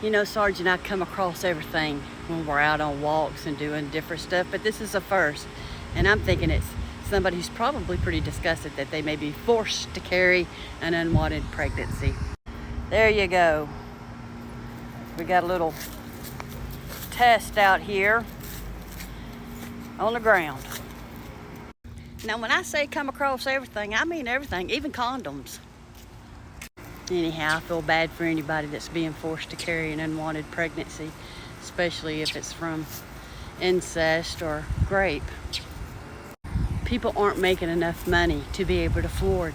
You know, Sarge and I come across everything when we're out on walks and doing different stuff, but this is a first. And I'm thinking it's somebody who's probably pretty disgusted that they may be forced to carry an unwanted pregnancy. There you go. We got a little test out here on the ground. Now, when I say come across everything, I mean everything, even condoms. Anyhow, I feel bad for anybody that's being forced to carry an unwanted pregnancy, especially if it's from incest or rape. People aren't making enough money to be able to afford,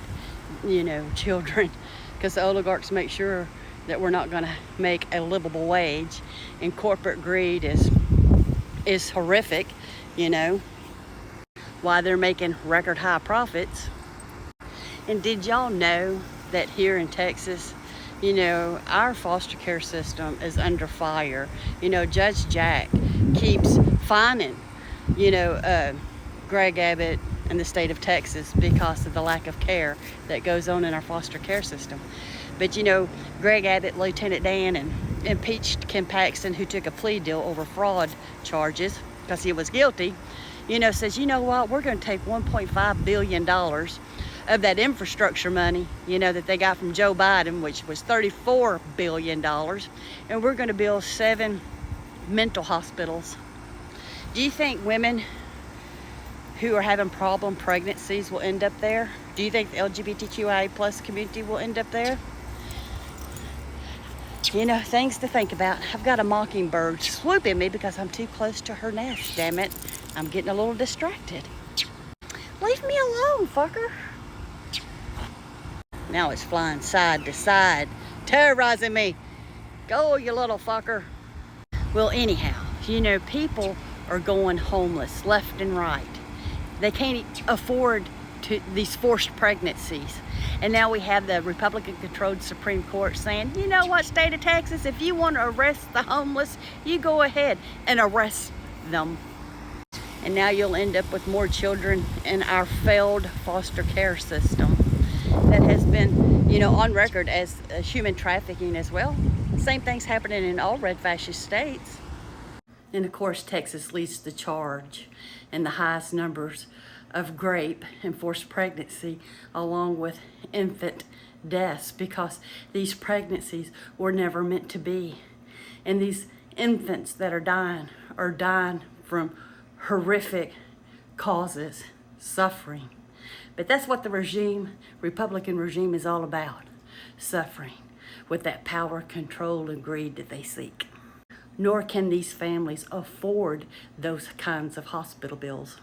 children, because the oligarchs make sure that we're not going to make a livable wage, and corporate greed is horrific, why they're making record high profits. And did y'all know that here in Texas, our foster care system is under fire? Judge Jack keeps fining, Greg Abbott and the state of Texas because of the lack of care that goes on in our foster care system. But Greg Abbott, Lieutenant Dan, and impeached Kim Paxton, who took a plea deal over fraud charges because he was guilty, says, you know what, we're going to take $1.5 billion of that infrastructure money, that they got from Joe Biden, which was $34 billion, and we're going to build 7 mental hospitals. Do you think women who are having problem pregnancies will end up there? Do you think the LGBTQIA plus community will end up there? Things to think about. I've got a mockingbird swooping me because I'm too close to her nest, damn it. I'm getting a little distracted. Leave me alone, fucker. Now it's flying side to side, terrorizing me. Go, you little fucker. Well, anyhow, people are going homeless left and right. They can't afford these forced pregnancies. And now we have the Republican-controlled Supreme Court saying, you know what, state of Texas, if you want to arrest the homeless, you go ahead and arrest them. And now you'll end up with more children in our failed foster care system that has been, on record as human trafficking as well. Same thing's happening in all red fascist states. And of course, Texas leads the charge in the highest numbers of rape and forced pregnancy, along with infant deaths, because these pregnancies were never meant to be. And these infants that are dying from horrific causes, suffering. But that's what the Republican regime is all about, suffering, with that power, control, and greed that they seek. Nor can these families afford those kinds of hospital bills.